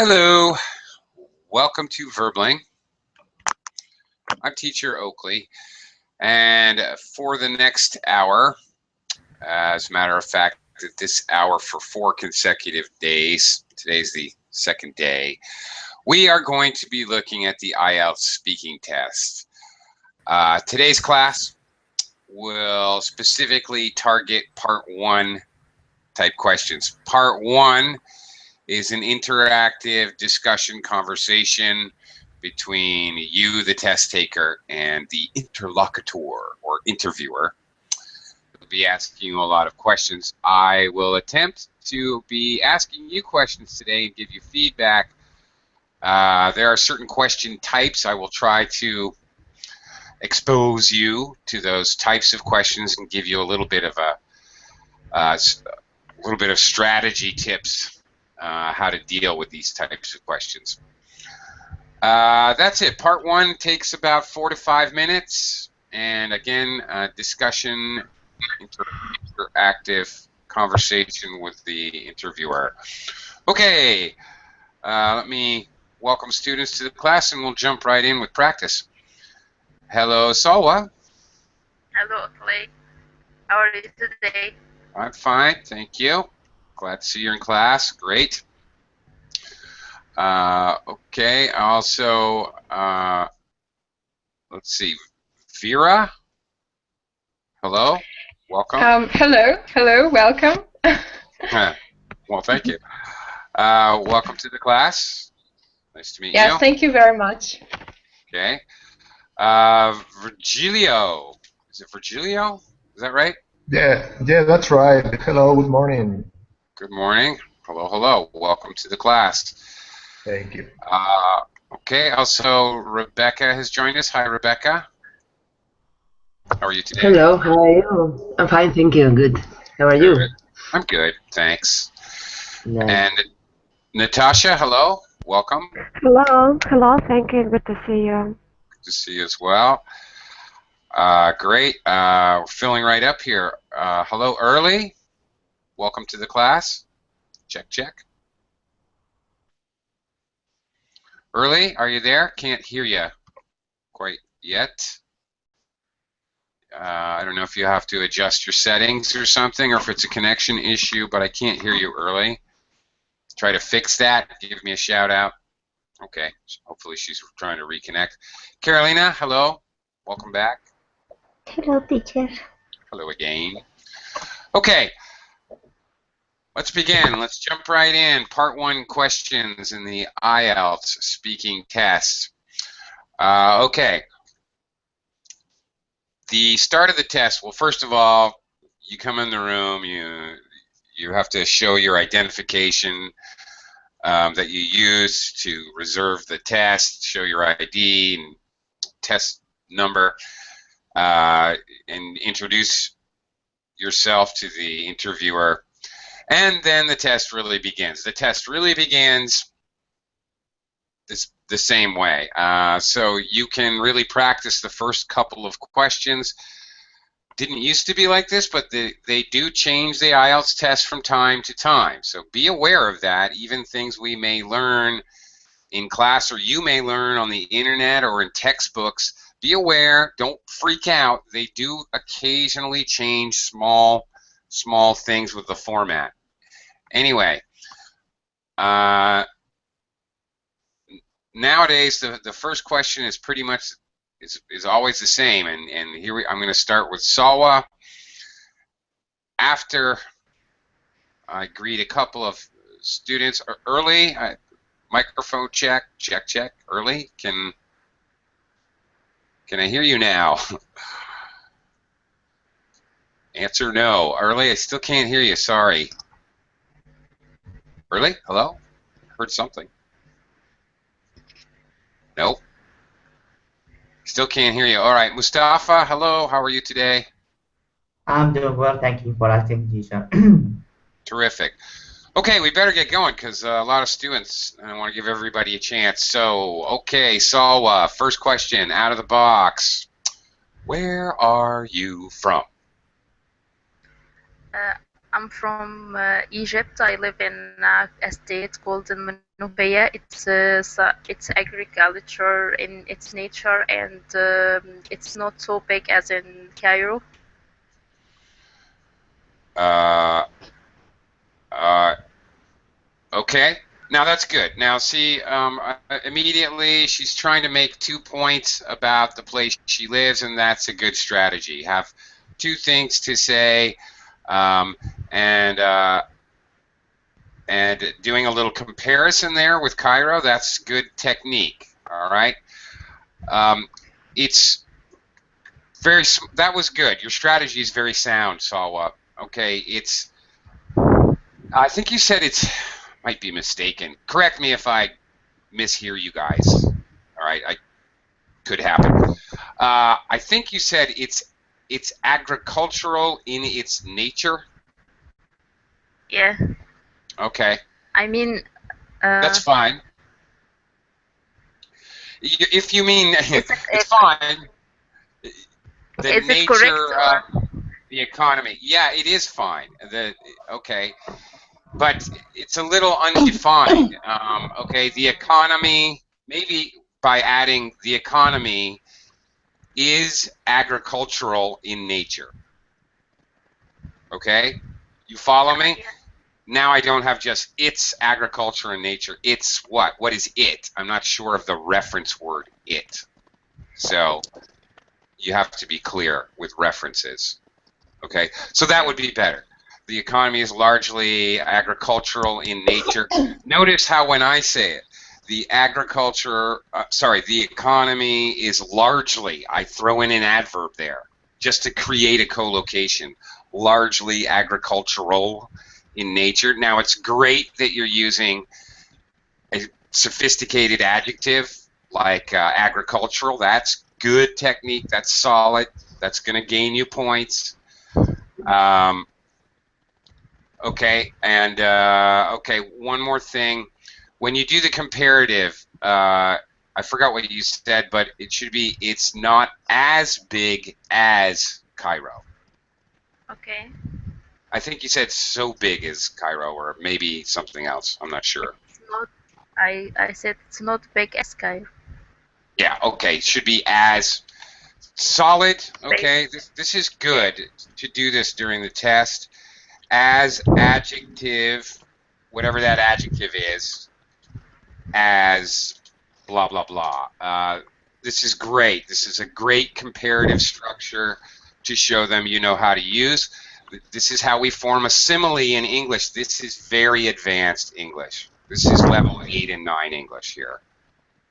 Hello, welcome to Verbling. I'm teacher Oakley, and for the next hour, as a matter of fact, this hour for 4 consecutive days, today's the second day, we are going to be looking at the IELTS speaking test. Today's class will specifically target Part 1 type questions. Part 1 is an interactive discussion conversation between you, the test taker, and the interlocutor or interviewer. We'll be asking you a lot of questions. I will attempt to be asking you questions today and give you feedback. There are certain question types. I will try to expose you to those types of questions and give you a little bit of strategy tips. How to deal with these types of questions. That's it. Part 1 takes about 4 to 5 minutes, and again, discussion, interactive conversation with the interviewer. Okay, let me welcome students to the class, and we'll jump right in with practice. Hello, Salwa. Hello, Clay. How are you today? I'm fine, thank you. Glad to see you're in class. Great. Okay, also, let's see, Vera? Hello, welcome. Hello, welcome. Well, thank you. Welcome to the class. Nice to meet you. Yes, thank you very much. Okay. Virgilio. Is it Virgilio? Is that right? Yeah, that's right. Hello, good morning. Good morning. Hello. Welcome to the class. Thank you. Okay, also Rebecca has joined us. Hi, Rebecca. How are you today? Hello, how are you? I'm fine, thank you. Good. How are you? I'm good, thanks. Nice. And Natasha, hello. Welcome. Hello, thank you. Good to see you. Good to see you as well. Great. We're filling right up here. Hello, Early. Welcome to the class. Check. Early, are you there? Can't hear you quite yet. I don't know if you have to adjust your settings or something, or if it's a connection issue, but I can't hear you, Early. Try to fix that. Give me a shout out. Okay, hopefully she's trying to reconnect. Carolina, hello. Welcome back. Hello, teacher. Hello again. Okay, let's begin. Let's jump right in. Part 1 questions in the IELTS speaking test. Okay. The start of the test, well, first of all, you come in the room, you have to show your identification that you use to reserve the test, show your ID and test number, and introduce yourself to the interviewer, and then the test really begins. The test really begins the same way. So you can really practice the first couple of questions. Didn't used to be like this, but they do change the IELTS test from time to time. So be aware of that. Even things we may learn in class or you may learn on the internet or in textbooks, be aware, don't freak out. They do occasionally change small things with the format. Anyway, nowadays the first question is pretty much is always the same, and here I'm going to start with Salwa. After I greet a couple of students, Early, microphone check. Early, can I hear you now? Answer no. Early, I still can't hear you. Sorry. Early, hello? Heard something. Nope. Still can't hear you. All right, Mustafa, hello. How are you today? I'm doing well, thank you for asking, teacher. Terrific. Okay, we better get going because a lot of students, and I want to give everybody a chance. So, okay, Salwa, first question out of the box. Where are you from? I'm from Egypt. I live in a state called Nubia, it's agriculture in its nature, and it's not so big as in Cairo. Okay. Now that's good. Now see, immediately she's trying to make 2 points about the place she lives, and that's a good strategy. Have 2 things to say, um, and doing a little comparison there with Cairo. That's good technique. All right. It's very. That was good. Your strategy is very sound, Salwa. Okay. It's. I think you said it's. Might be mistaken. Correct me if I mishear you guys. All right, I could happen. I think you said it's agricultural in its nature. Yeah. Okay, I mean, that's fine. If you mean is it's fine. The is it nature correct? of the economy. Yeah, it is fine. Okay. But it's a little undefined. Okay, the economy, maybe by adding the economy is agricultural in nature. Okay, you follow me? Now I don't have just it's agriculture in nature. It's what? What is it? I'm not sure of the reference word it. So you have to be clear with references. Okay, so that would be better. The economy is largely agricultural in nature. Notice how when I say it, the economy is largely, I throw in an adverb there just to create a collocation, largely agricultural in nature. Now it's great that you're using a sophisticated adjective like agricultural. That's good technique, that's solid, that's going to gain you points. Okay, and okay, one more thing. When you do the comparative, I forgot what you said, but it should be it's not as big as Cairo. Okay. I think you said so big as Cairo, or maybe something else. I'm not sure. It's not. I said it's not big as Cairo. Yeah, okay, should be as solid. Okay, this is good to do this during the test. As adjective, whatever that adjective is, as blah, blah, blah. This is great. This is a great comparative structure to show them you know how to use. This is how we form a simile in English. This is very advanced English. This is level 8 and 9 English here.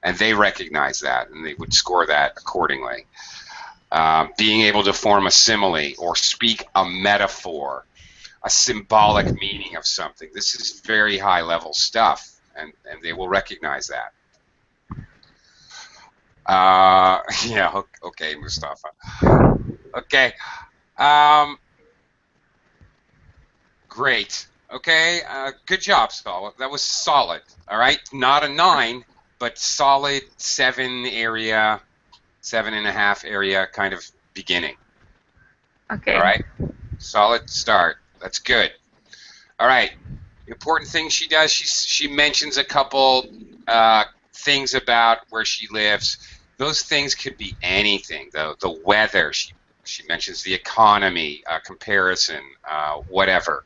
And they recognize that, and they would score that accordingly. Being able to form a simile or speak a metaphor, a symbolic meaning of something. This is very high level stuff, and they will recognize that. Yeah, okay, Mustafa. Okay. Great. Okay, good job, Saul. That was solid. All right, not a 9, but solid 7 area, 7.5 area kind of beginning. Okay. All right, solid start. That's good. All right. The important thing she does, she mentions a couple things about where she lives. Those things could be anything. The weather. She mentions the economy, comparison, whatever.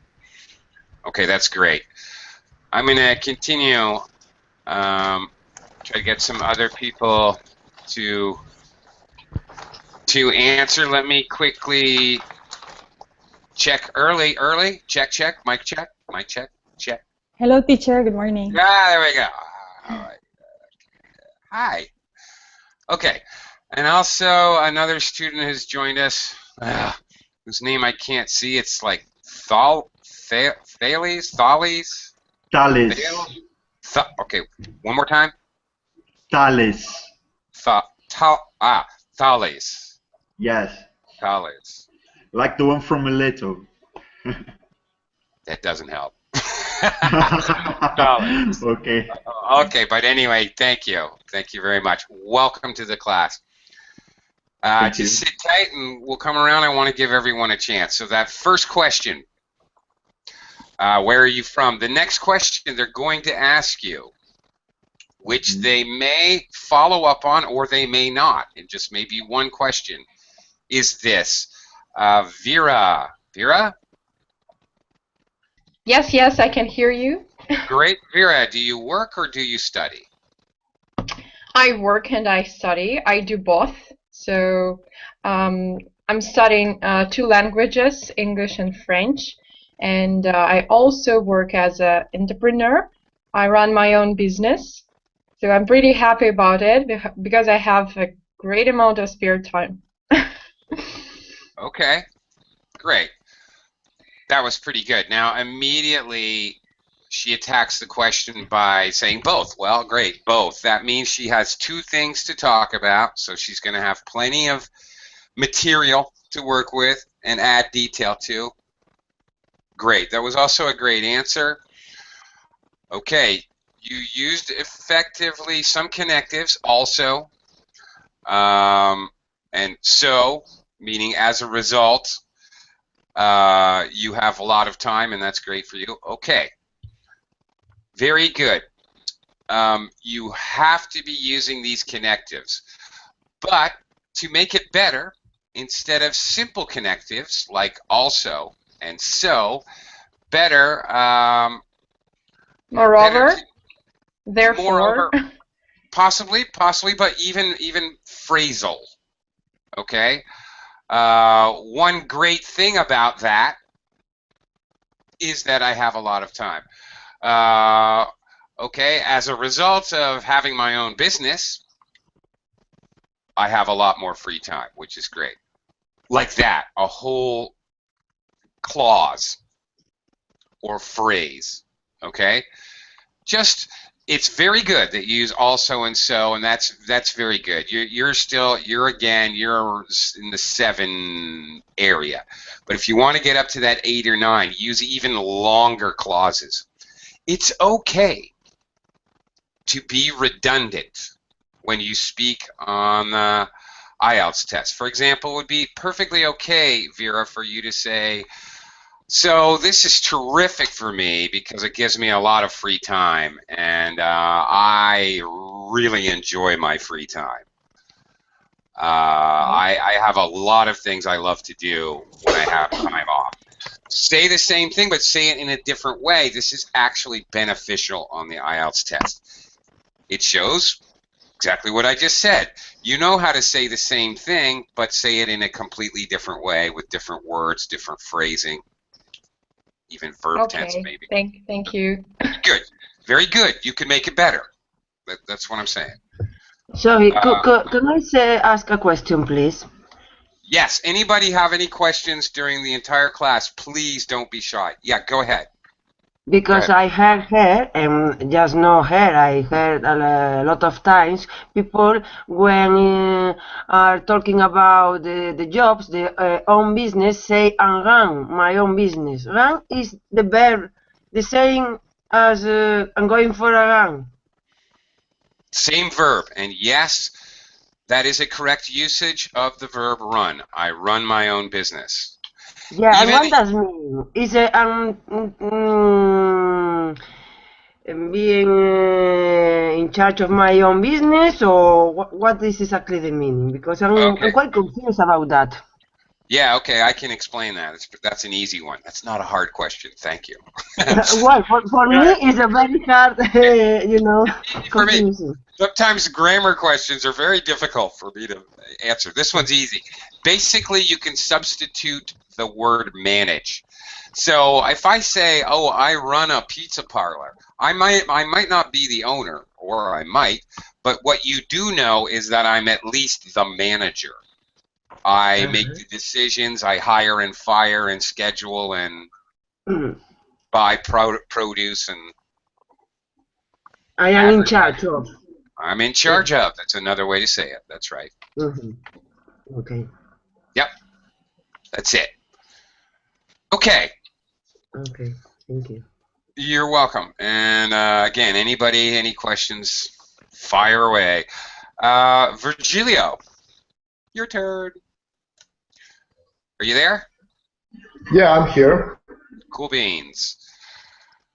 Okay, that's great. I'm going to continue. Try to get some other people to answer. Let me quickly check early. Check. Mic check. Check. Hello, teacher. Good morning. Ah, there we go. All right. Hi. Okay. And also another student has joined us, whose name I can't see. It's like Thales. Okay. One more time. Thales. Thales. Yes. Thales. Like the one from Mileto. That doesn't help. Okay. Okay, but anyway, thank you. Thank you very much. Welcome to the class. Just sit tight and we'll come around. I want to give everyone a chance. So that first question, where are you from? The next question they're going to ask you which they may follow up on or they may not. It just may be one question. Is this Vera? Vera? Yes, yes, I can hear you. Great. Vera, do you work or do you study? I work and I study. I do both. So I'm studying 2 languages, English and French. And I also work as an entrepreneur. I run my own business. So I'm pretty happy about it because I have a great amount of spare time. Okay, great. That was pretty good. Now, immediately, she attacks the question by saying both. Well, great, both. That means she has 2 things to talk about, so she's going to have plenty of material to work with and add detail to. Great. That was also a great answer. Okay, you used effectively some connectives also, and so, meaning as a result, you have a lot of time, and that's great for you. Okay, very good. You have to be using these connectives, but to make it better, instead of simple connectives like also and so, better. Moreover, therefore. Moreover, possibly, but even phrasal. Okay. One great thing about that is that I have a lot of time. Okay, as a result of having my own business, I have a lot more free time, which is great. Like that, a whole clause or phrase. Okay, just it's very good that you use also and so, and that's very good. You're in the 7 area, but if you want to get up to that 8 or 9, use even longer clauses. It's okay to be redundant when you speak on the IELTS test. For example, it would be perfectly okay, Vera, for you to say, so this is terrific for me because it gives me a lot of free time, and I really enjoy my free time. I have a lot of things I love to do when I have time off. Say the same thing, but say it in a different way. This is actually beneficial on the IELTS test. It shows exactly what I just said. You know how to say the same thing, but say it in a completely different way with different words, different phrasing. Even verb tense, maybe. Thank you. Good. Very good. You can make it better. That's what I'm saying. Sorry, can I ask a question, please? Yes. Anybody have any questions during the entire class? Please don't be shy. Yeah, go ahead. Because I heard her, and just not her, I heard a lot of times people when are talking about the jobs, the own business, say and run, my own business. Run is the verb, the same as I'm going for a run. Same verb, and yes, that is a correct usage of the verb run. I run my own business. Yeah, and what does mean? Is it being in charge of my own business, or what is exactly the meaning? Because I'm quite confused about that. Yeah, okay, I can explain that. That's an easy one. That's not a hard question. Thank you. Well, for me, it's a very hard, confusing. Sometimes grammar questions are very difficult for me to answer. This one's easy. Basically, you can substitute the word manage. So if I say, oh, I run a pizza parlor, I might not be the owner, or I might, but what you do know is that I'm at least the manager. I make the decisions, I hire and fire and schedule and buy produce, and I am in charge of. I'm in charge of. That's another way to say it. That's right. Okay. Yep. That's it. Okay. Okay. Thank you. You're welcome. And again, anybody, any questions, fire away. Virgilio, your turn. Are you there? Yeah, I'm here. Cool beans.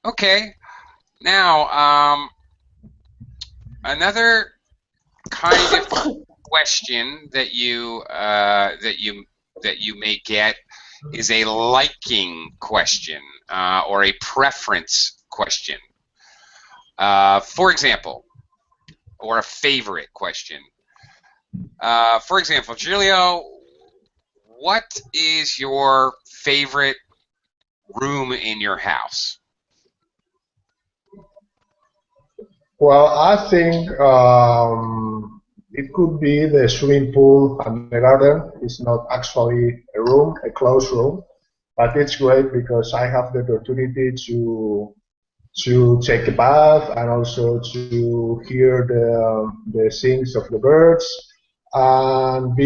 Okay. Now, Another kind of question that you may get is a liking question or a preference question. For example, or a favorite question. For example, Julio, what is your favorite room in your house? Well, I think it could be the swimming pool and the garden. It's not actually a room, a closed room, but it's great because I have the opportunity to take a bath and also to hear the sings of the birds and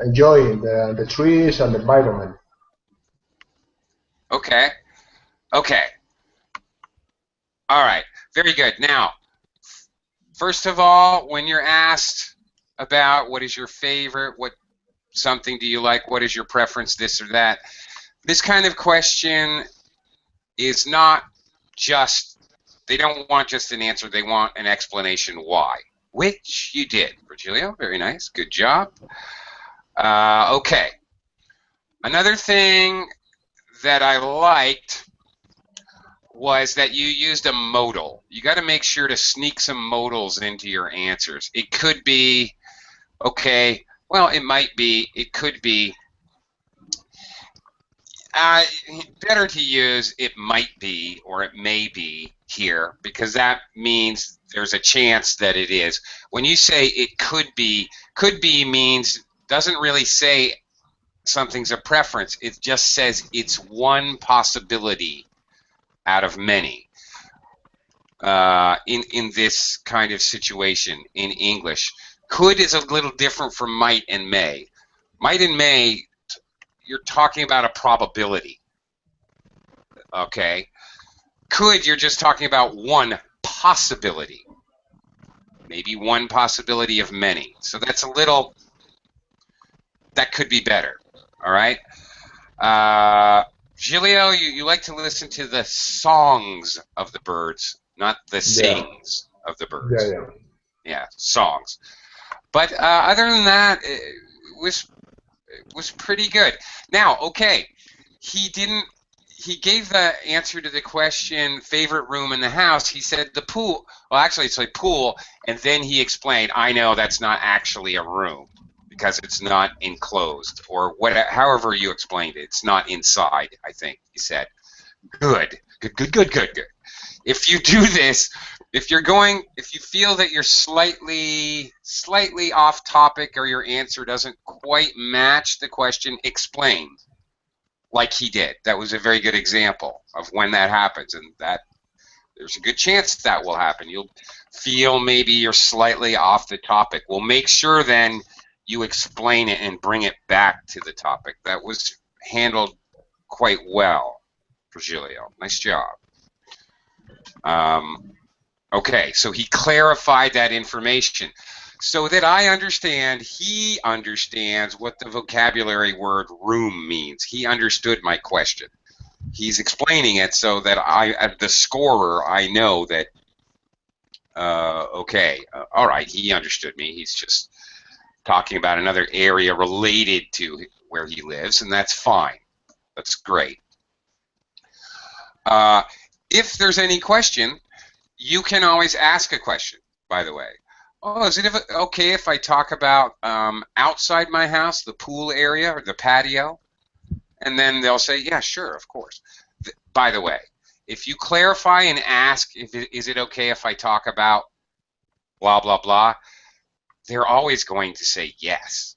enjoying the trees and the environment. Okay. Okay. All right. Very good. Now, first of all, when you're asked about what is your favorite, what something do you like, what is your preference, this or that, this kind of question is not just, they don't want just an answer, they want an explanation why, which you did, Virgilio. Very nice. Good job. Okay. Another thing that I liked was that you used a modal. You got to make sure to sneak some modals into your answers. It could be, okay, well, it might be, it could be. Better to use it might be or it may be here because that means there's a chance that it is. When you say it could be means doesn't really say something's a preference. It just says it's one possibility out of many in this kind of situation in English. Could is a little different from might and may. Might and may, you're talking about a probability. Okay. Could, you're just talking about one possibility. Maybe one possibility of many. So that's a little, that could be better. All right. Giulio, you like to listen to the songs of the birds, not the sings of the birds. Yeah, songs. But other than that, it was pretty good. Now, okay, he gave the answer to the question, favorite room in the house. He said the pool. Well, actually, it's like pool, and then he explained, I know that's not actually a room because it's not enclosed, or whatever, however you explained it. It's not inside, I think he said. Good. If you do this, if you feel that you're slightly off topic or your answer doesn't quite match the question, explain, like he did. That was a very good example of when that happens, and that there's a good chance that will happen. You'll feel maybe you're slightly off the topic. We'll make sure then you explain it and bring it back to the topic. That was handled quite well, Virgilio. Nice job. Okay, so he clarified that information so that I understand he understands what the vocabulary word room means. He understood my question. He's explaining it so that I, as the scorer, I know that, okay, all right, he understood me. He's just talking about another area related to where he lives, and that's fine. That's great. If there's any question, you can always ask a question, by the way. Oh, is it okay if I talk about outside my house, the pool area or the patio? And then they'll say, yeah, sure, of course. By the way, if you clarify and ask, is it okay if I talk about blah, blah, blah, they're always going to say yes.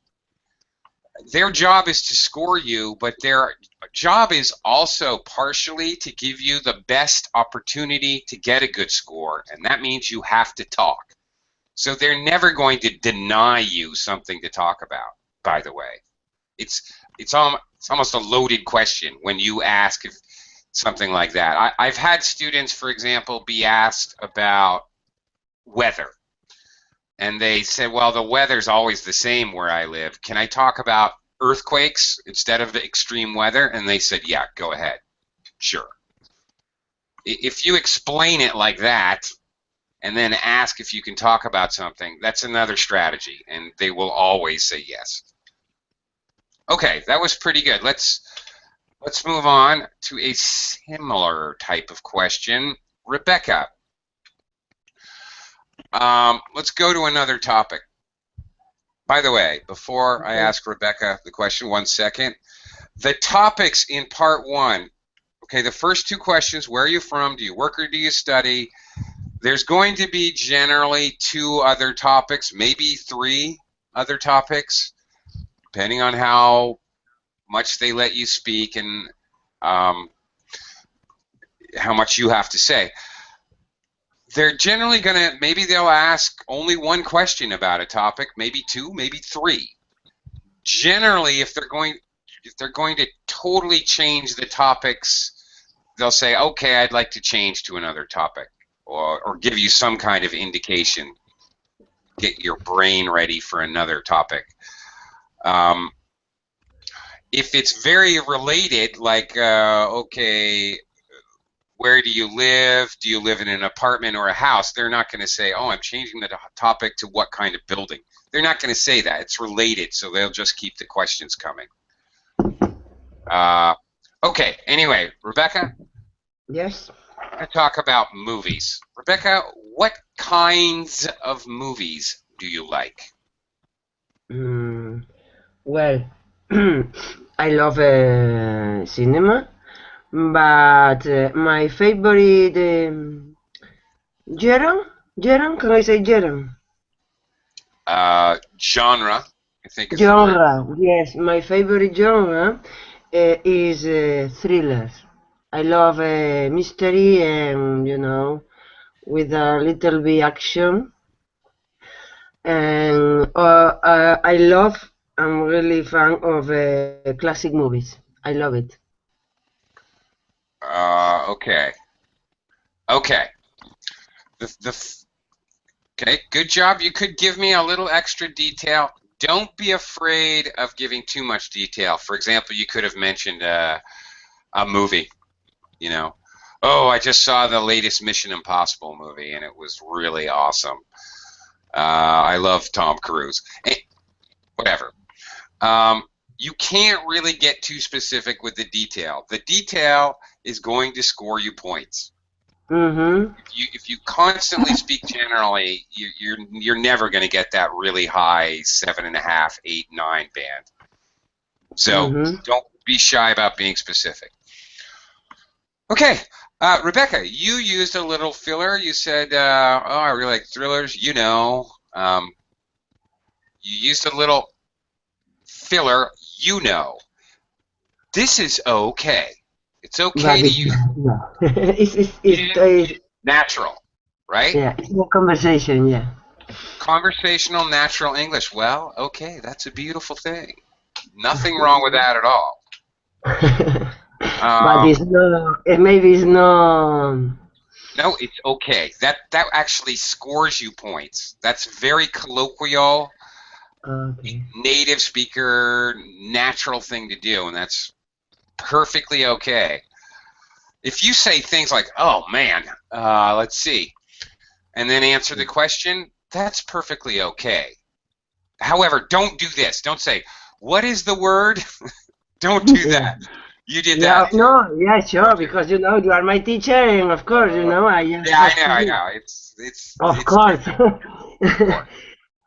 Their job is to score you, but their job is also partially to give you the best opportunity to get a good score, and that means you have to talk. So they're never going to deny you something to talk about, by the way. It's almost a loaded question when you ask if something like that. I've had students, for example, be asked about weather. And they said, well, the weather's always the same where I live. Can I talk about earthquakes instead of the extreme weather? And they said, yeah, go ahead. Sure. If you explain it like that and then ask if you can talk about something, that's another strategy, and they will always say yes. Okay, that was pretty good. Let's move on to a similar type of question. Rebecca, let's go to another topic. By the way, before I ask Rebecca the question, 1 second. The topics in part 1, okay, the first 2 questions, where are you from, do you work or do you study? There's going to be generally 2 other topics, maybe 3 other topics, depending on how much they let you speak and how much you have to say. They're generally going to, maybe they'll ask only 1 question about a topic, maybe 2, maybe 3. Generally, if they're going to totally change the topics, they'll say, okay, I'd like to change to another topic, or give you some kind of indication, get your brain ready for another topic. If it's very related, like, okay, where do you live? Do you live in an apartment or a house? They're not going to say, oh, I'm changing the topic to what kind of building. They're not going to say that. It's related, so they'll just keep the questions coming. Okay, anyway, Rebecca? Yes? I'm going to talk about movies. Rebecca, what kinds of movies do you like? Well, I love cinema, but my favorite genre? Can I say genre? Genre, I think is the word. Genre, yes. My favorite genre is thrillers. I love mystery and, you know, with a little bit action. And I'm really fan of classic movies. I love it. Okay. Okay. Okay, good job. You could give me a little extra detail. Don't be afraid of giving too much detail. For example, you could have mentioned a movie, you know. Oh, I just saw the latest Mission Impossible movie, and it was really awesome. I love Tom Cruise. Whatever. You can't really get too specific with the detail. The detail is going to score you points. Mm-hmm. If you constantly speak generally, you're never going to get that really high 7.5, 8, 9 band. So don't be shy about being specific. Okay, Rebecca, you used a little filler. You said, "Oh, I really like thrillers." You know, you used a little filler. You know, this is okay. It's okay to use. It's natural, right? Yeah, it's a conversation. Yeah. Conversational, natural English. Well, okay, that's a beautiful thing. Nothing wrong with that at all. But it's not. Maybe it's not. No, it's okay. That actually scores you points. That's very colloquial, native speaker, natural thing to do, and that's perfectly okay. If you say things like, "Oh man, let's see," and then answer the question, that's perfectly okay. However, don't do this. Don't say, "What is the word?" Don't do that. You did that. No, yeah, sure, because you know you are my teacher, and of course, you know I. I know. It's of course.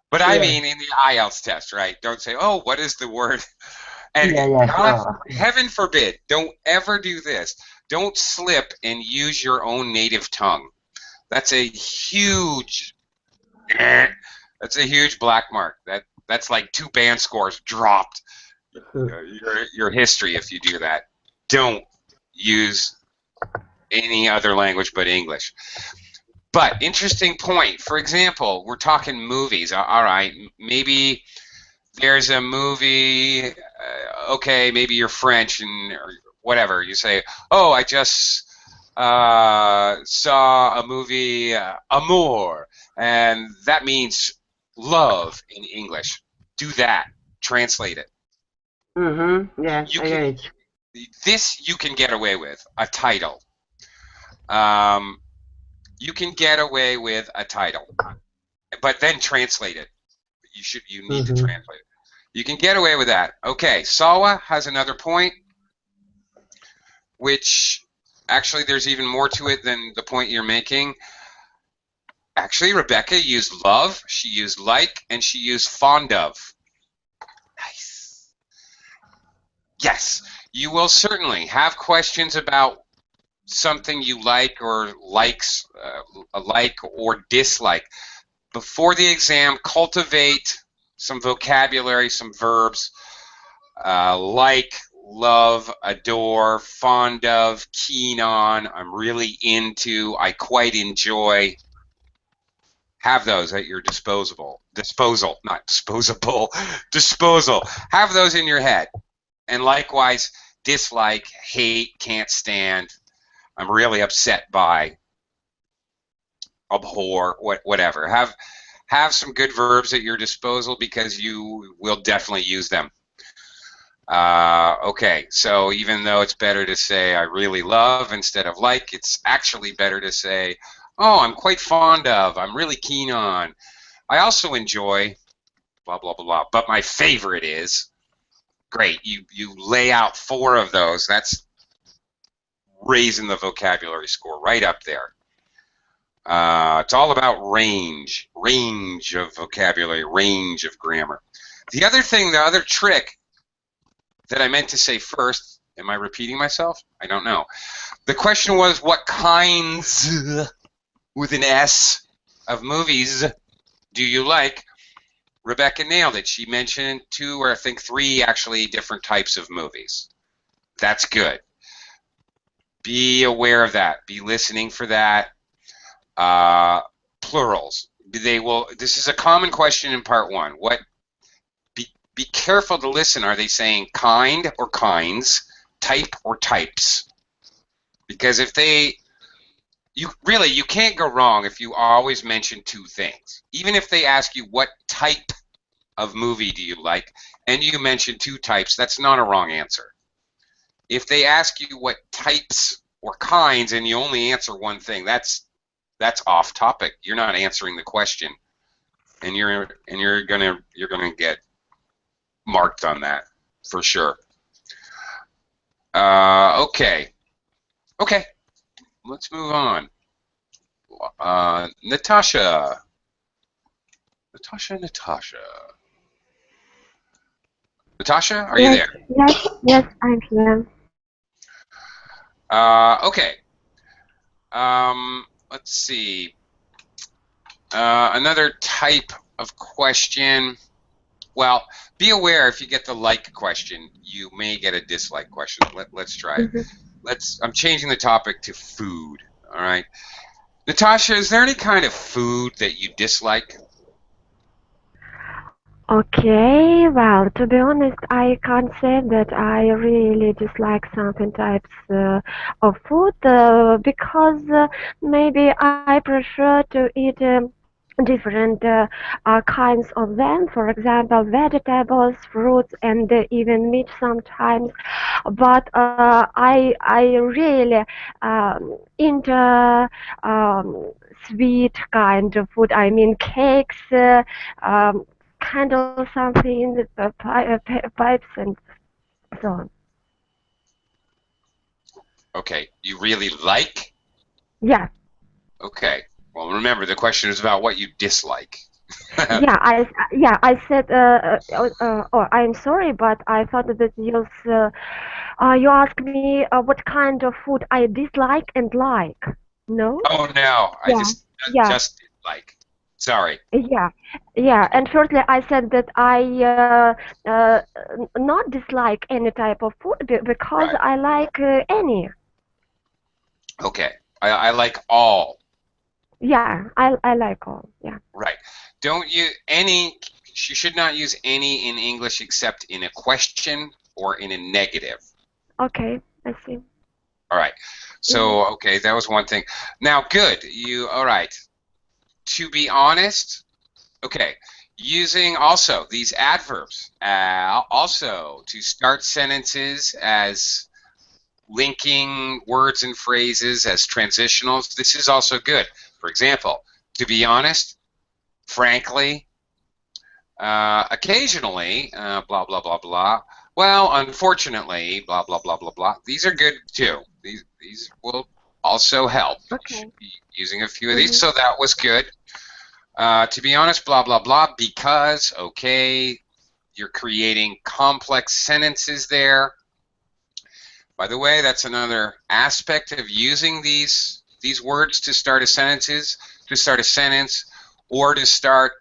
But I mean, in the IELTS test, right? Don't say, "Oh, what is the word?" And heaven forbid, don't ever do this. Don't slip and use your own native tongue. That's a huge. That's a huge black mark. That's like 2 band scores dropped. Your history if you do that. Don't use any other language but English. But interesting point. For example, we're talking movies. All right, maybe there's a movie. Okay, maybe you're French and or whatever. You say, "Oh, I just saw a movie, Amour," and that means love in English. Do that. Translate it. Yeah, I get it. This you can get away with, a title. you can get away with a title, but then translate it. You need to translate it. You can get away with that. Okay, Sawa has another point, which actually there's even more to it than the point you're making. Actually, Rebecca used love, she used like, and she used fond of. Nice. Yes, you will certainly have questions about something you like or likes, like or dislike. Before the exam, cultivate some vocabulary, some verbs, like, love, adore, fond of, keen on, I'm really into, I quite enjoy. Have those at your disposal, not disposable, disposal. Have those in your head. And likewise, dislike, hate, can't stand, I'm really upset by, abhor, whatever. Have some good verbs at your disposal because you will definitely use them. Okay, so even though it's better to say I really love instead of like, it's actually better to say, oh, I'm quite fond of, I'm really keen on, I also enjoy, blah, blah, blah, blah, but my favorite is, great, you lay out 4 of those, that's raising the vocabulary score right up there. It's all about range of vocabulary, range of grammar. The other thing, the other trick that I meant to say first, am I repeating myself? I don't know. The question was, what kinds, with an S, of movies do you like? Rebecca nailed it. She mentioned 2 or I think 3 actually different types of movies. That's good. Be aware of that. Be listening for that. Plurals. This is a common question in part 1. Be careful to listen. Are they saying kind or kinds, type or types? Because if you can't go wrong if you always mention 2 things. Even if they ask you what type of movie do you like, and you mention 2 types, that's not a wrong answer. If they ask you what types or kinds and you only answer one thing, that's off topic. You're not answering the question, and you're gonna get marked on that for sure. Okay, let's move on. Natasha, are you there? Yes, I'm here. Okay. Let's see. Another type of question. Well, be aware if you get the like question, you may get a dislike question. Let's try it. I'm changing the topic to food. All right. Natasha, is there any kind of food that you dislike? Okay, well, to be honest, I can't say that I really dislike certain types of food because maybe I prefer to eat different kinds of them. For example, vegetables, fruits, and even meat sometimes. But I really into sweet kind of food. I mean, cakes. Kind of something, pipes and so on. Okay, you really like? Yeah. Okay. Well, remember the question is about what you dislike. I said. Oh, I'm sorry, but I thought that you asked me what kind of food I dislike and like. No? Oh no, I just dislike. Sorry. Yeah. And firstly, I said that I not dislike any type of food because Right. I like any. Okay, I like all. Yeah, I like all. Yeah. Right. Don't use any. You should not use any in English except in a question or in a negative. Okay, I see. All right. So okay, that was one thing. Now, good. All right. To be honest, okay. Using also these adverbs, also to start sentences as linking words and phrases as transitionals, this is also good. For example, to be honest, frankly, occasionally, blah, blah, blah, blah. Well, unfortunately, blah, blah, blah, blah, blah. These are good, too. These will also help. Okay. Using a few of these, so that was good. To be honest, blah, blah, blah, because, okay, you're creating complex sentences there. By the way, that's another aspect of using these words to start a sentence, or to start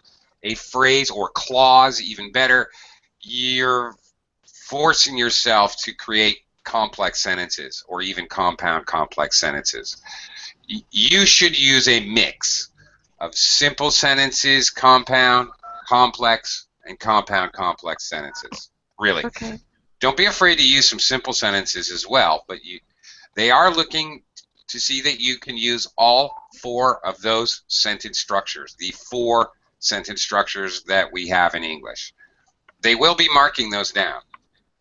a phrase or clause, even better. You're forcing yourself to create complex sentences or even compound complex sentences. You should use a mix of simple sentences, compound, complex, and compound complex sentences. Really. Okay. Don't be afraid to use some simple sentences as well, but they are looking to see that you can use all 4 of those sentence structures, the 4 sentence structures that we have in English. They will be marking those down,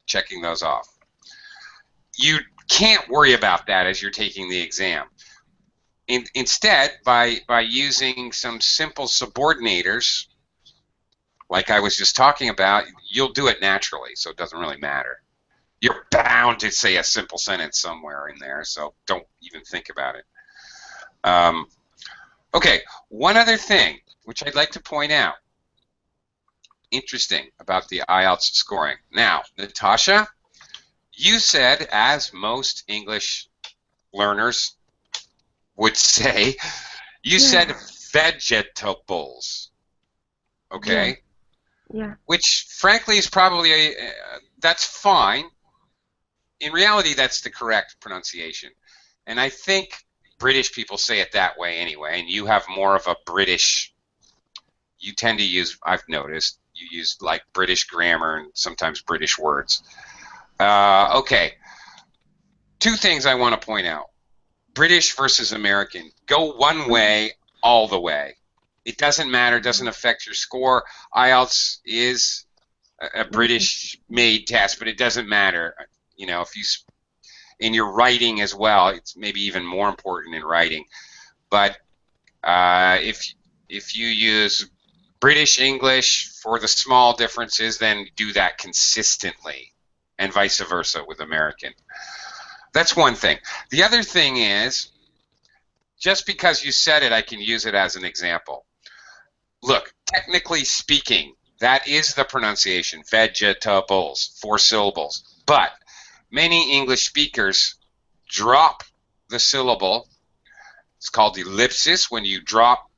checking those off. You can't worry about that as you're taking the exam. Instead, by using some simple subordinators, like I was just talking about, you'll do it naturally, so it doesn't really matter. You're bound to say a simple sentence somewhere in there, so don't even think about it. Okay, one other thing which I'd like to point out, interesting about the IELTS scoring. Now, Natasha, you said, as most English learners would say, you said vegetables, okay? Yeah. Which, frankly, is probably that's fine. In reality, that's the correct pronunciation. And I think British people say it that way anyway, and you have more of a British, you tend to use, I've noticed, you use like British grammar and sometimes British words. Okay. 2 things I want to point out. British versus American. Go one way all the way. It doesn't matter, it doesn't affect your score. IELTS is a British-made test, but it doesn't matter. You know, if you, in your writing as well, it's maybe even more important in writing. But if you use British English for the small differences, then do that consistently, and vice versa with American. That's one thing. The other thing is, just because you said it, I can use it as an example. Look, technically speaking, that is the pronunciation, vegetables, 4 syllables. But many English speakers drop the syllable. It's called ellipsis, when you drop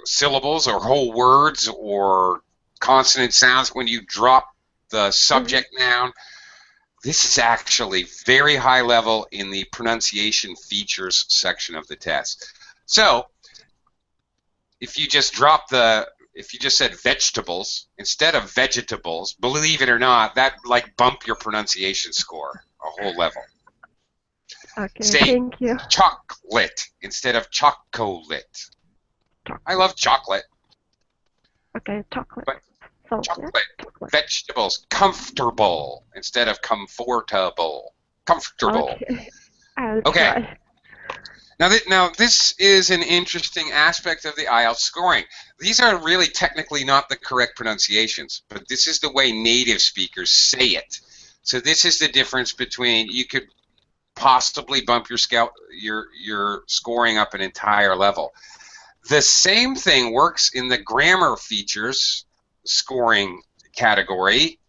syllables or whole words or consonant sounds, when you drop the subject noun. This is actually very high level in the pronunciation features section of the test. So, if you just said vegetables instead of vegetables, believe it or not, that like bump your pronunciation score a whole level. Okay, Say thank you. chocolate instead of chocolate. I love chocolate. Okay, chocolate. But So, chocolate. yeah, chocolate. Vegetables. Comfortable instead of comfortable. Comfortable. Okay, I'll Okay. try. Now this is an interesting aspect of the IELTS scoring. These are really technically not the correct pronunciations, but this is the way native speakers say it. So this is the difference between, you could possibly bump your scoring up an entire level. The same thing works in the grammar features scoring category.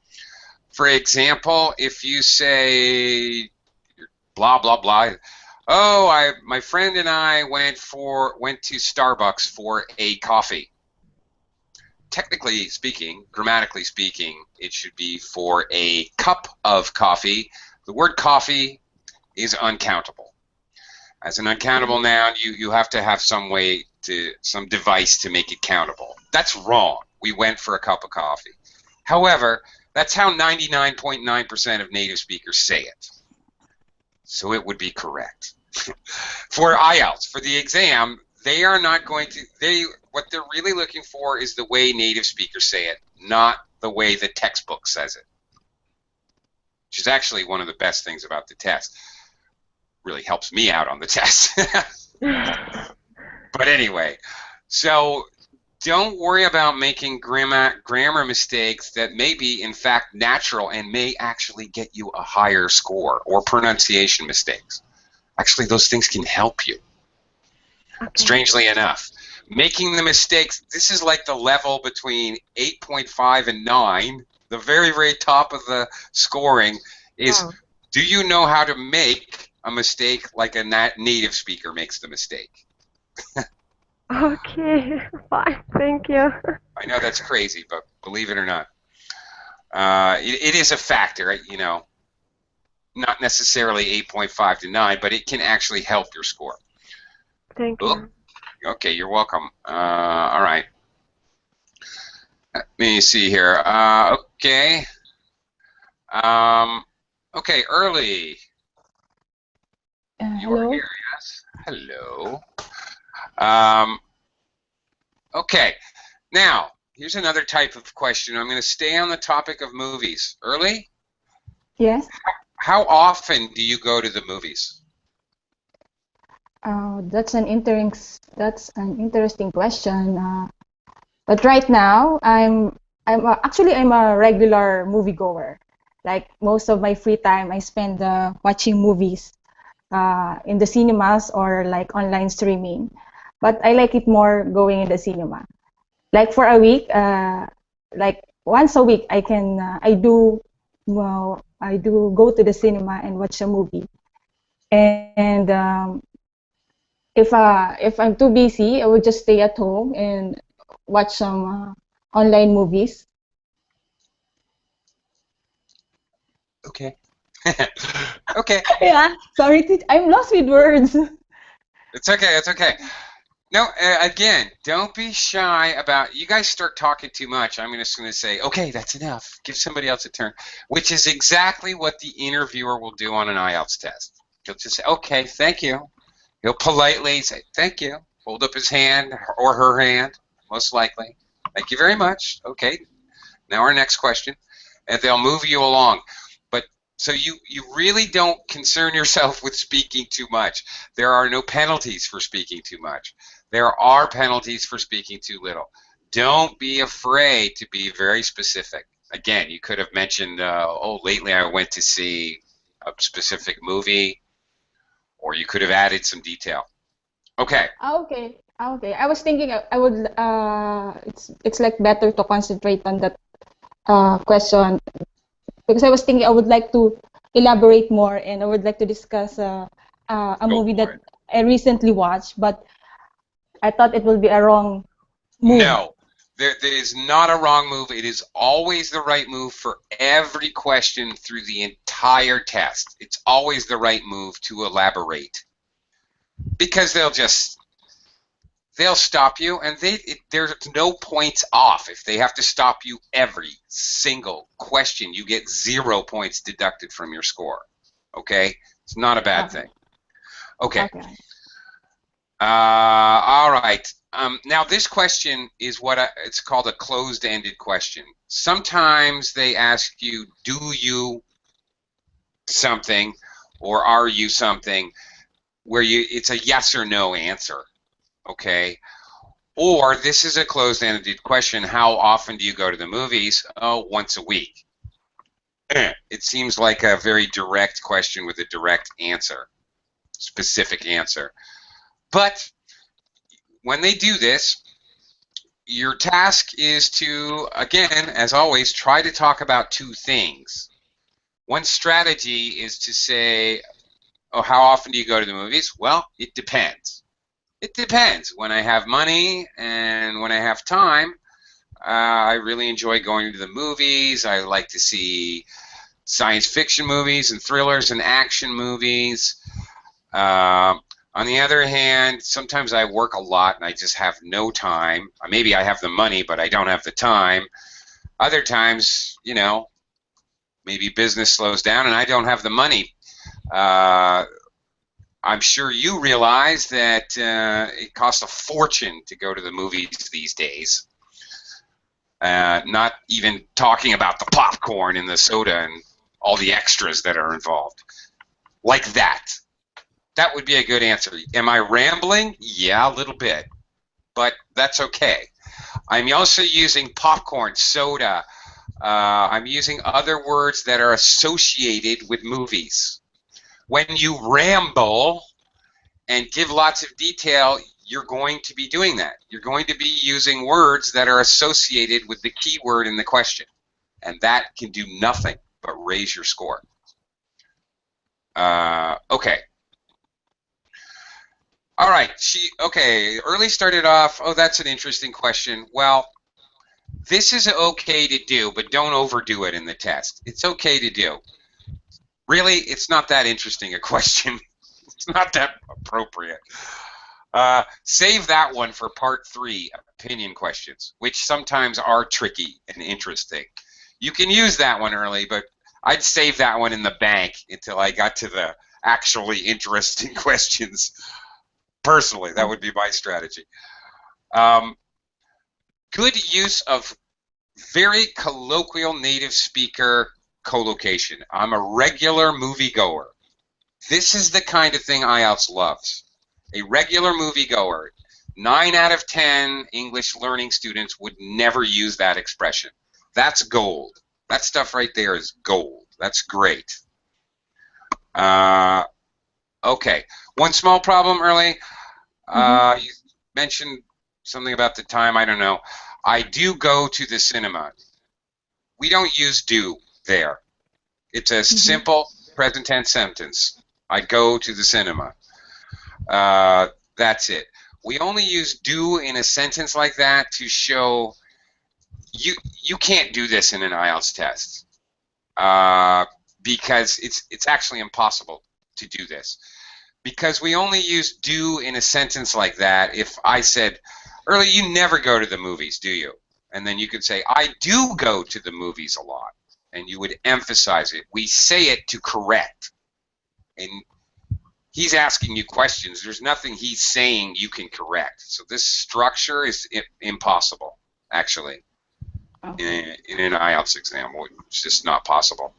For example, if you say blah blah blah, oh, my friend and I went to Starbucks for a coffee. Technically speaking, grammatically speaking, it should be for a cup of coffee. The word coffee is uncountable. As an uncountable noun, you have to have some device to make it countable. That's wrong. We went for a cup of coffee. However, that's how 99.9% of native speakers say it. So it would be correct. For IELTS, for the exam, they are not going to, what they're really looking for is the way native speakers say it, not the way the textbook says it, which is actually one of the best things about the test. really helps me out on the test. But anyway, so don't worry about making grammar mistakes that may be, in fact, natural and may actually get you a higher score, or pronunciation mistakes. Actually, those things can help you. Okay. Strangely enough, making the mistakes, this is like the level between 8.5 and 9. The very, very top of the scoring is, Wow. do you know how to make a mistake like a native speaker makes the mistake? Okay, fine. Thank you. I know that's crazy, but believe it or not, it is a factor, you know, not necessarily 8.5 to 9, but it can actually help your score. Thank Oh, you. okay, you're welcome. All right. Let me see here. Okay. Okay, early. You are Hello. here, yes? Hello. Okay. Now, here's another type of question. I'm going to stay on the topic of movies. Early? Yes. How often do you go to the movies? That's an interesting question. But right now, I'm a regular moviegoer. Like most of my free time, I spend watching movies in the cinemas or like online streaming. But I like it more going in the cinema. Like for a week, like once a week, I do go to the cinema and watch a movie. And if I'm too busy, I would just stay at home and watch some online movies. Okay. Okay. Yeah, sorry, I'm lost with words. It's okay. It's okay. No, again, don't be shy about. You guys start talking too much, I'm just going to say, okay, that's enough. Give somebody else a turn, which is exactly what the interviewer will do on an IELTS test. He'll just say, okay, thank you. He'll politely say, thank you. Hold up his hand or her hand, most likely. Thank you very much. Okay, now our next question. And they'll move you along. But so you really don't concern yourself with speaking too much. There are no penalties for speaking too much. There are penalties for speaking too little. Don't be afraid to be very specific. Again, you could have mentioned, oh, lately I went to see a specific movie, or you could have added some detail. Okay. Okay. Okay. I was thinking I would it's like better to concentrate on that question because I was thinking I would like to elaborate more and I would like to discuss a Go movie for that it. I recently watched, but I thought it would be a wrong move. No, there is not a wrong move. It is always the right move for every question through the entire test. It's always the right move to elaborate, because they'll stop you, and there's no points off. If they have to stop you every single question, you get 0 points deducted from your score. Okay, it's not a bad thing. Okay. Okay. All right. Now this question is it's called a closed-ended question. Sometimes they ask you, do you something, or are you something, where it's a yes or no answer. Okay. Or this is a closed-ended question. How often do you go to the movies? Oh, once a week. It seems like a very direct question with a direct answer, specific answer. But when they do this, your task is to, again, as always, try to talk about two things. One strategy is to say, oh, how often do you go to the movies? Well, it depends. It depends. When I have money and when I have time, I really enjoy going to the movies. I like to see science fiction movies and thrillers and action movies. On the other hand, sometimes I work a lot and I just have no time. Maybe I have the money, but I don't have the time. Other times, you know, maybe business slows down and I don't have the money. I'm sure you realize that it costs a fortune to go to the movies these days. Not even talking about the popcorn and the soda and all the extras that are involved. Like that. That would be a good answer. Am I rambling? Yeah, a little bit, but that's okay. I'm also using popcorn, soda. I'm using other words that are associated with movies. When you ramble and give lots of detail, you're going to be doing that. You're going to be using words that are associated with the keyword in the question, and that can do nothing but raise your score. Okay. All right. Okay. Early started off. Oh, that's an interesting question. Well, this is okay to do, but don't overdo it in the test. It's okay to do. Really, it's not that interesting a question. It's not that appropriate. Save that one for part 3, opinion questions, which sometimes are tricky and interesting. You can use that one early, but I'd save that one in the bank until I got to the actually interesting questions. Personally, that would be my strategy. Good use of very colloquial native speaker collocation. I'm a regular moviegoer. This is the kind of thing IELTS loves. A regular moviegoer. 9 out of 10 English learning students would never use that expression. That's gold. That stuff right there is gold. That's great. Okay. One small problem early. You mentioned something about the time. I don't know. I do go to the cinema. We don't use do there. It's a simple present tense sentence. I go to the cinema. That's it. We only use do in a sentence like that to show you can't do this in an IELTS test because it's actually impossible to do this. Because we only use do in a sentence like that if I said, early, you never go to the movies, do you? And then you could say, I do go to the movies a lot. And you would emphasize it. We say it to correct. And he's asking you questions. There's nothing he's saying you can correct. So this structure is impossible, actually, in an IELTS exam. It's just not possible.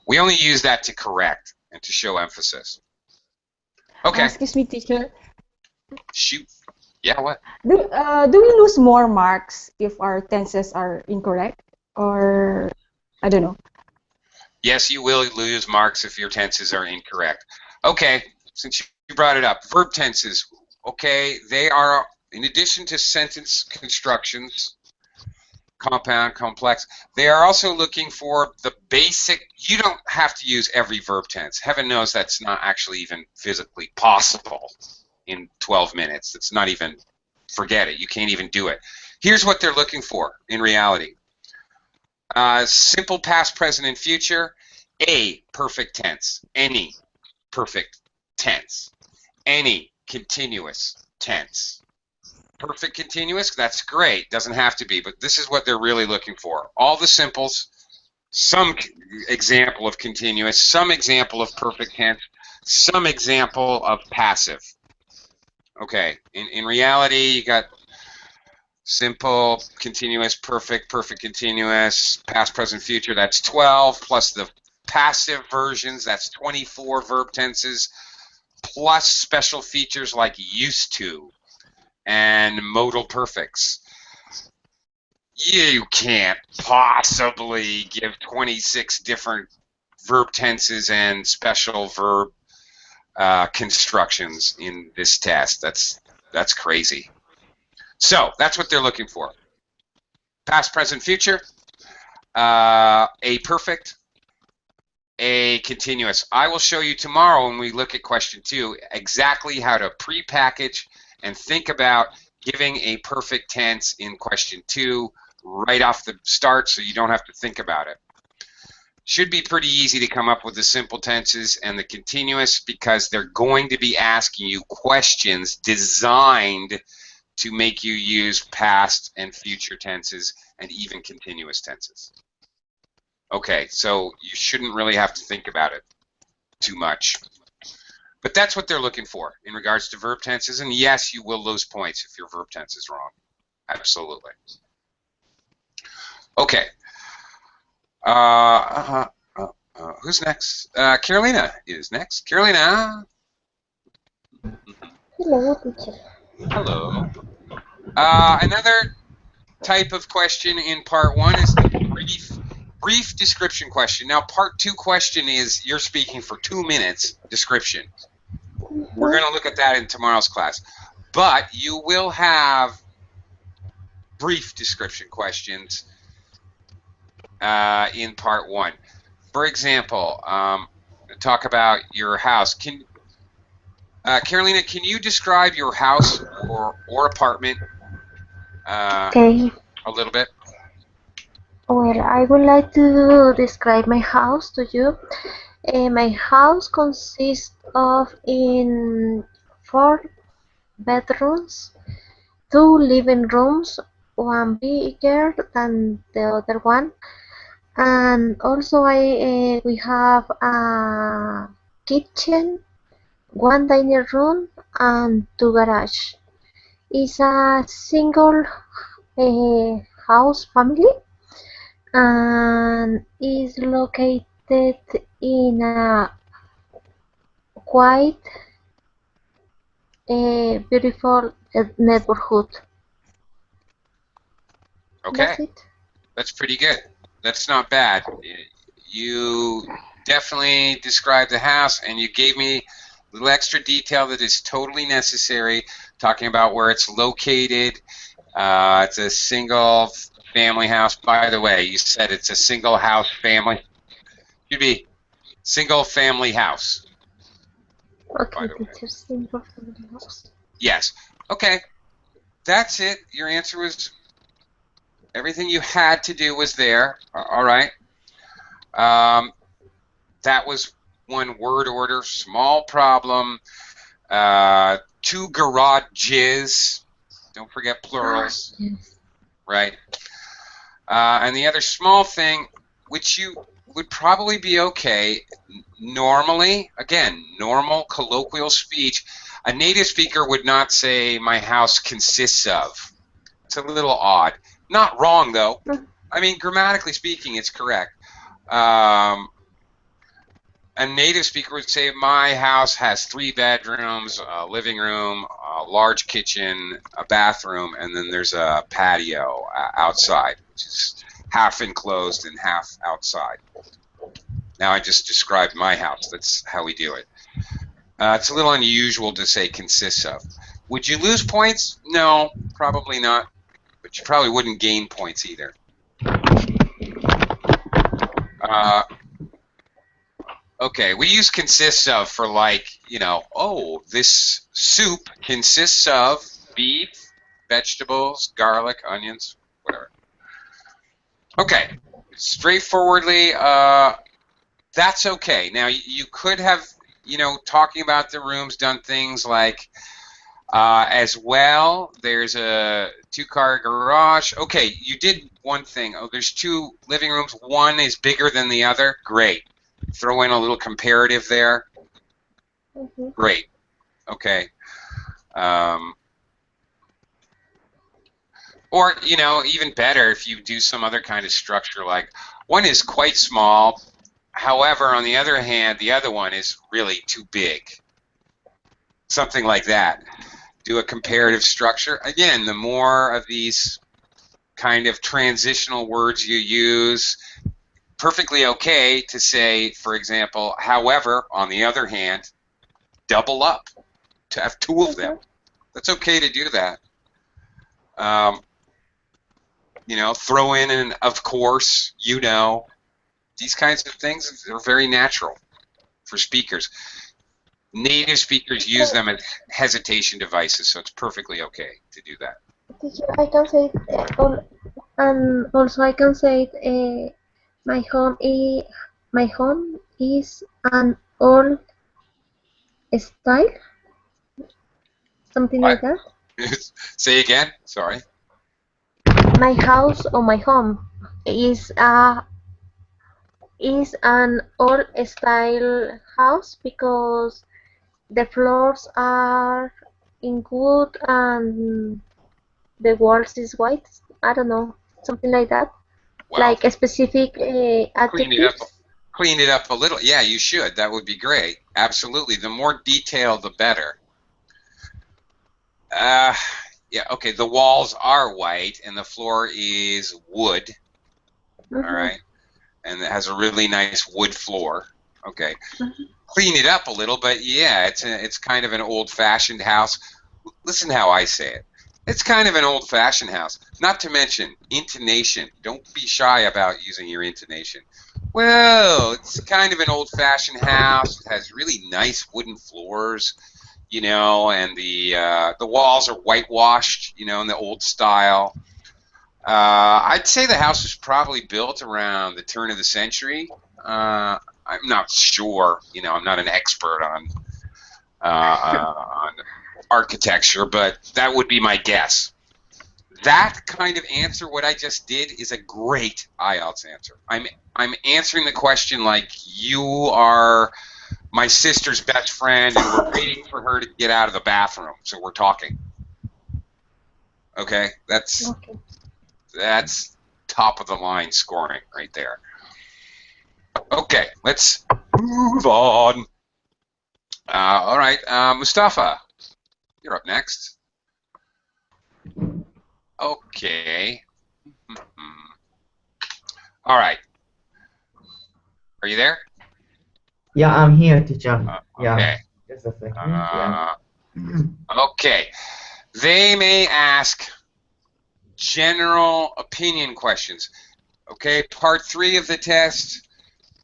We only use that to correct and to show emphasis. Okay. Excuse me, teacher. Shoot. Yeah, what? Do we lose more marks if our tenses are incorrect? Or, I don't know. Yes, you will lose marks if your tenses are incorrect. Okay, since you brought it up, verb tenses. Okay, they are, in addition to sentence constructions, compound, complex, they are also looking for the basic. You don't have to use every verb tense. Heaven knows that's not actually even physically possible in 12 minutes. It's not even, forget it. You can't even do it. Here's what they're looking for in reality. Simple past, present, and future. A perfect tense. Any perfect tense. Any continuous tense. Perfect continuous, that's great. Doesn't have to be, but this is what they're really looking for. All the simples, some example of continuous, some example of perfect tense, some example of passive. Okay, in reality, you got simple, continuous, perfect, perfect continuous, past, present, future, that's 12, plus the passive versions, that's 24 verb tenses, plus special features like used to and modal perfects. You can't possibly give 26 different verb tenses and special verb constructions in this test. That's crazy. So that's what they're looking for. Past, present, future, a perfect, a continuous. I will show you tomorrow when we look at question 2 exactly how to pre-package and think about giving a perfect tense in question 2 right off the start so you don't have to think about it. Should be pretty easy to come up with the simple tenses and the continuous because they're going to be asking you questions designed to make you use past and future tenses and even continuous tenses. Okay, so you shouldn't really have to think about it too much. But that's what they're looking for in regards to verb tenses. And yes, you will lose points if your verb tense is wrong. Absolutely. Okay. Who's next? Carolina is next. Carolina, Hello, teacher. Hello. Another type of question in part 1 is the brief description question. Now, part 2 question is you're speaking for 2 minutes description. We're going to look at that in tomorrow's class. But you will have brief description questions in part 1. For example, talk about your house. Carolina, can you describe your house or apartment Okay. a little bit? Well, I would like to describe my house to you. My house consists of in 4 bedrooms, 2 living rooms, one bigger than the other one, and also we have a kitchen, one dining room, and 2 garage. It's a single house family and is located in a quite beautiful neighborhood. Okay, That's it. that's pretty good. That's not bad. You definitely described the house, and you gave me a little extra detail that is totally necessary, talking about where it's located. It's a single family house. By the way, you said it's a single house family. Should be single family house. Okay, teacher, single family house. Yes. Okay. That's it. Your answer was everything you had to do was there. All right. That was one word order. Small problem. 2 garages. Don't forget plurals. Yes. Right. And the other small thing, which you would probably be okay, normally, again, normal colloquial speech, a native speaker would not say, my house consists of. It's a little odd. Not wrong, though. I mean, grammatically speaking, it's correct. A native speaker would say, my house has 3 bedrooms, a living room, a large kitchen, a bathroom, and then there's a patio outside, which is half enclosed and half outside. Now I just described my house. That's how we do it. It's a little unusual to say consists of. Would you lose points? No, probably not. But you probably wouldn't gain points either. Okay, we use consists of for like, you know, oh, this soup consists of beef, vegetables, garlic, onions, whatever. Okay, straightforwardly, that's okay. Now, you could have, you know, talking about the rooms, done things like, as well, there's a 2-car garage. Okay, you did one thing. Oh, there's 2 living rooms. One is bigger than the other. Great. Throw in a little comparative there. Great. Okay. Or, you know, even better if you do some other kind of structure, like one is quite small. However, on the other hand, the other one is really too big. Something like that. Do a comparative structure. Again, the more of these kind of transitional words you use, perfectly okay to say, for example, however, on the other hand, double up, to have 2 of them. That's okay to do that. You know, throw in an of course, you know. These kinds of things are very natural for speakers. Native speakers use them as hesitation devices, so it's perfectly okay to do that. Teacher, I can say it, and also I can say it, my home is an old style, something like that. Say again. Sorry. My house or my home is an old style house because the floors are in wood and the walls is white. I don't know, something like that. Wow. Like a specific adjectives. Clean it up a little. Yeah, you should. That would be great. Absolutely. The more detail, the better. Yeah, okay, the walls are white and the floor is wood, all right? And it has a really nice wood floor. Okay. Clean it up a little, but yeah, it's kind of an old-fashioned house. Listen how I say it. It's kind of an old-fashioned house. Not to mention intonation. Don't be shy about using your intonation. Well, it's kind of an old-fashioned house. It has really nice wooden floors, you know, and the walls are whitewashed, you know, in the old style. I'd say the house was probably built around the turn of the century. I'm not sure, you know, I'm not an expert on architecture, but that would be my guess. That kind of answer, what I just did, is a great IELTS answer. I'm answering the question like you are my sister's best friend and we're waiting for her to get out of the bathroom, so we're talking. Okay, that's top of the line scoring right there. Okay, let's move on. All right, Mustafa, you're up next. Okay. All right. Are you there? Yeah, I'm here, teacher. Yeah. Okay. Just a second. Yeah. Okay. They may ask general opinion questions. Okay, part 3 of the test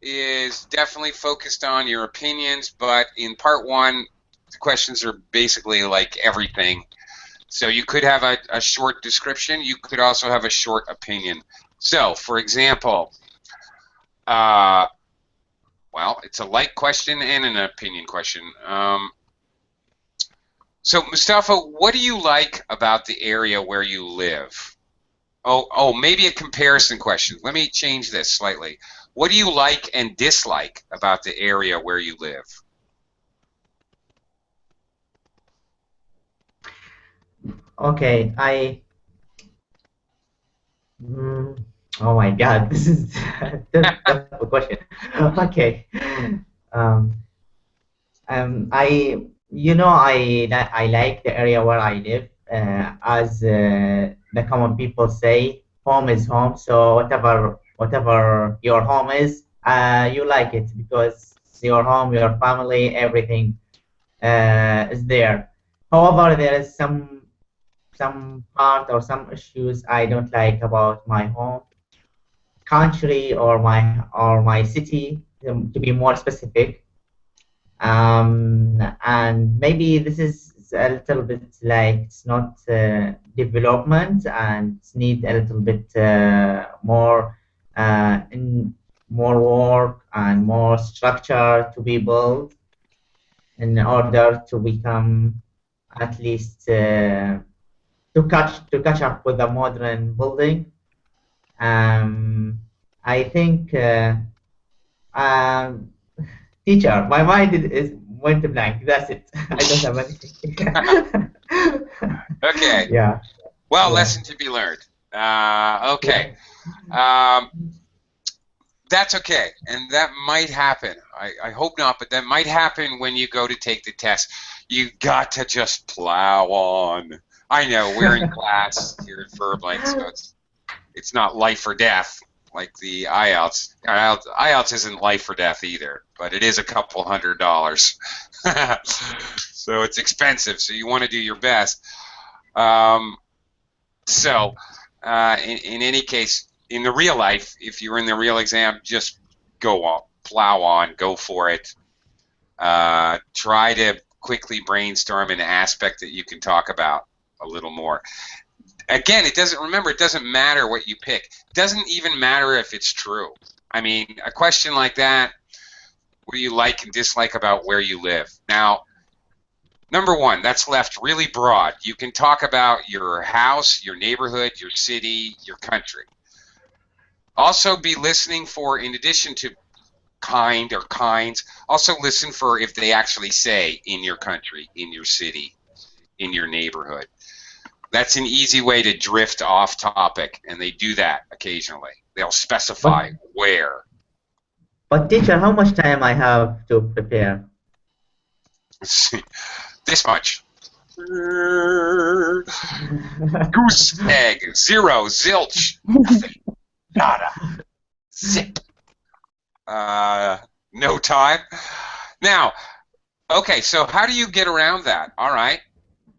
is definitely focused on your opinions, but in part 1, the questions are basically like everything. So you could have a short description. You could also have a short opinion. So, for example, well, it's a like question and an opinion question. So, Mustafa, what do you like about the area where you live? Oh, maybe a comparison question. Let me change this slightly. What do you like and dislike about the area where you live? Okay, oh my God, this is that's a question. Okay, um, I like the area where I live. As the common people say, home is home. So whatever your home is, you like it because your home, your family, everything is there. However, there is some part or some issues I don't like about my home country or my city, to be more specific. And maybe this is a little bit like it's not development and it's need a little bit more work and more structure to be built in order to become at least to catch up with the modern building. I think teacher, my mind is went blank. That's it. I don't have anything. Okay. Yeah. Well, Yeah. lesson to be learned. Okay. That's okay, and that might happen. I hope not, but that might happen when you go to take the test. You got to just plow on. I know we're in class here at Verblank, so it's not life or death like the IELTS. IELTS isn't life or death either, but it is a couple $100. So it's expensive, so you want to do your best. So in any case, in the real life, if you're in the real exam, just go on, plow on, go for it. Try to quickly brainstorm an aspect that you can talk about a little more. Again, it doesn't matter what you pick. It doesn't even matter if it's true. I mean, a question like that, what do you like and dislike about where you live? Now, number 1, that's left really broad. You can talk about your house, your neighborhood, your city, your country. Also be listening for, in addition to kind or kinds, also listen for if they actually say in your country, in your city, in your neighborhood. That's an easy way to drift off topic, and they do that occasionally. They'll specify where. But teacher, how much time I have to prepare? This much. Goose egg. Zero. Zilch. Nothing. Nada. Zip. No time. Now, okay, so how do you get around that? All right,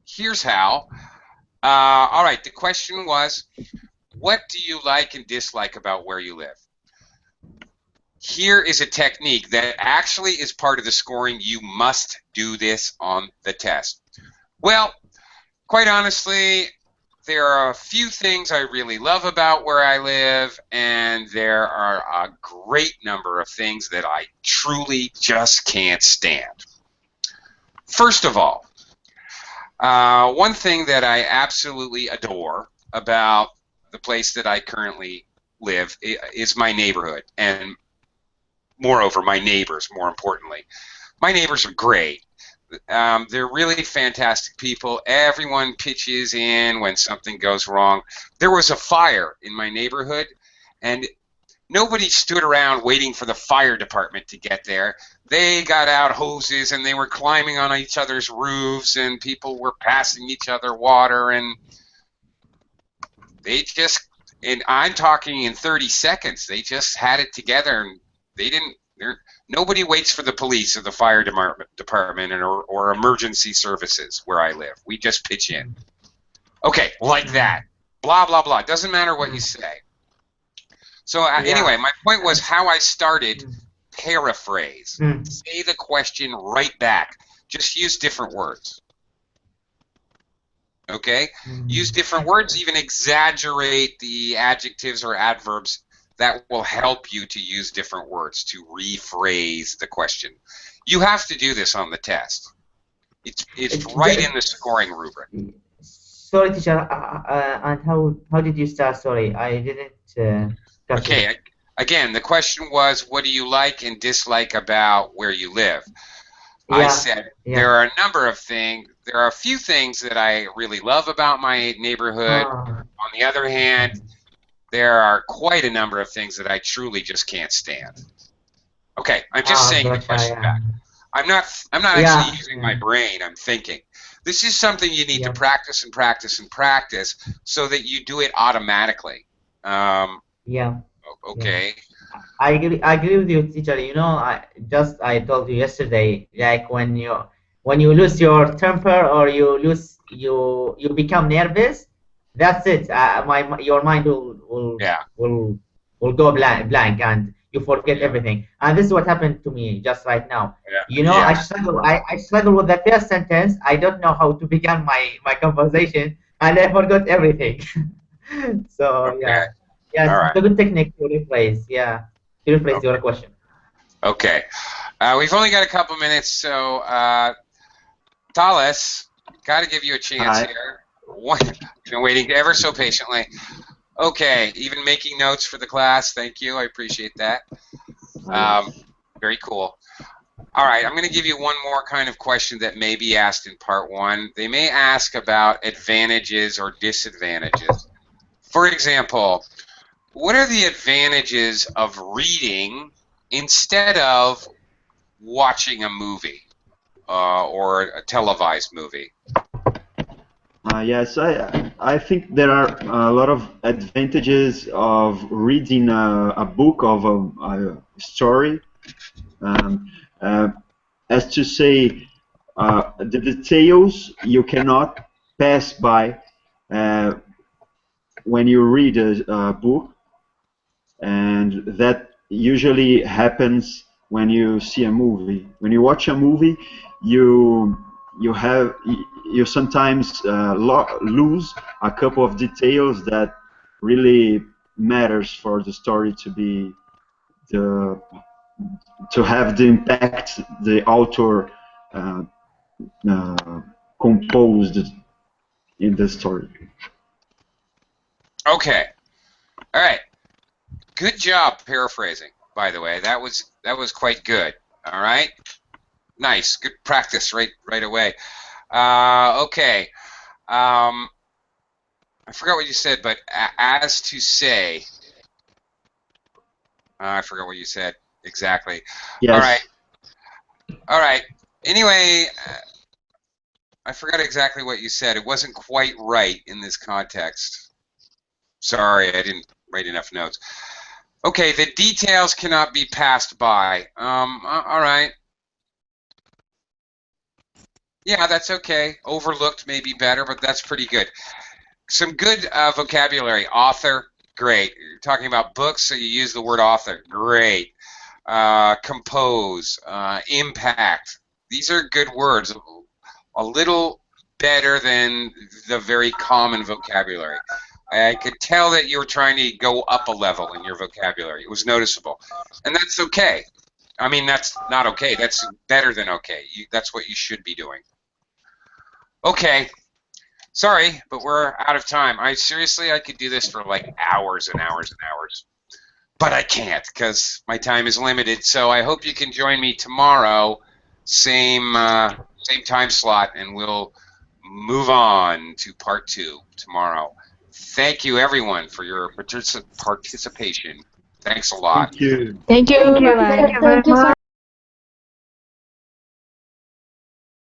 here's how. All right, the question was, what do you like and dislike about where you live? Here is a technique that actually is part of the scoring. You must do this on the test. Well, quite honestly, there are a few things I really love about where I live, and there are a great number of things that I truly just can't stand. First of all, one thing that I absolutely adore about the place that I currently live is my neighborhood, and moreover, my neighbors, more importantly. My neighbors are great. They're really fantastic people. Everyone pitches in when something goes wrong. There was a fire in my neighborhood, and nobody stood around waiting for the fire department to get there. They got out hoses, and they were climbing on each other's roofs, and people were passing each other water, and they just, and I'm talking in 30 seconds, they just had it together, and they didn't, nobody waits for the police or the fire department or emergency services where I live. We just pitch in. Okay, like that. Blah, blah, blah. Doesn't matter what you say. So anyway, my point was how I started paraphrase. Say the question right back. Just use different words. Okay? Use different words, even exaggerate the adjectives or adverbs. That will help you to use different words to rephrase the question. You have to do this on the test. It's right in the scoring rubric. Sorry, teacher. And how did you start? Sorry, I didn't. Okay. Again, the question was, what do you like and dislike about where you live? Yeah, I said there are a number of things. There are a few things that I really love about my neighborhood. On the other hand, there are quite a number of things that I truly just can't stand. Okay, I'm just saying the question back. I'm not actually using my brain. I'm thinking. This is something you need to practice and practice and practice so that you do it automatically. Okay. I agree with you, teacher. You know, I told you yesterday, like when you lose your temper or you become nervous, that's it. Your mind will go blank and you forget everything. And this is what happened to me just right now. You know, I struggle with the first sentence. I don't know how to begin my conversation, and I forgot everything. So yes, it's a good technique to rephrase. Yeah, to rephrase your question. Okay, we've only got a couple minutes, so Thales, got to give you a chance here. Been waiting ever so patiently. Okay, even making notes for the class. Thank you. I appreciate that. Very cool. All right, I'm going to give you one more kind of question that may be asked in part one. They may ask about advantages or disadvantages. For example, what are the advantages of reading instead of watching a movie or a televised movie? Yes, I think there are a lot of advantages of reading a book of a story. As to say, the details you cannot pass by when you read a book, and that usually happens when you see a movie. When you watch a movie, you sometimes lose a couple of details that really matters for the story to have the impact the author composed in the story. Okay. All right. Good job paraphrasing, by the way. That was quite good. All right. Nice. Good practice right away. Okay. I forgot what you said, but as to say, I forgot what you said exactly. Yes. All right. All right. Anyway, I forgot exactly what you said. It wasn't quite right in this context. Sorry, I didn't write enough notes. Okay, the details cannot be passed by. All right. Yeah, that's okay. Overlooked may be better, but that's pretty good. Some good vocabulary. Author, great. You're talking about books, so you use the word author. Great. Compose, impact. These are good words. A little better than the very common vocabulary. I could tell that you were trying to go up a level in your vocabulary. It was noticeable. And that's okay. I mean, that's not okay. That's better than okay. That's what you should be doing. Okay. Sorry, but we're out of time. Seriously, I could do this for like hours and hours and hours. But I can't because my time is limited. So I hope you can join me tomorrow, same time slot, and we'll move on to part 2 tomorrow. Thank you, everyone, for your participation. Thanks a lot. Thank you. Thank you. Thank you. Bye-bye. Thank you very much.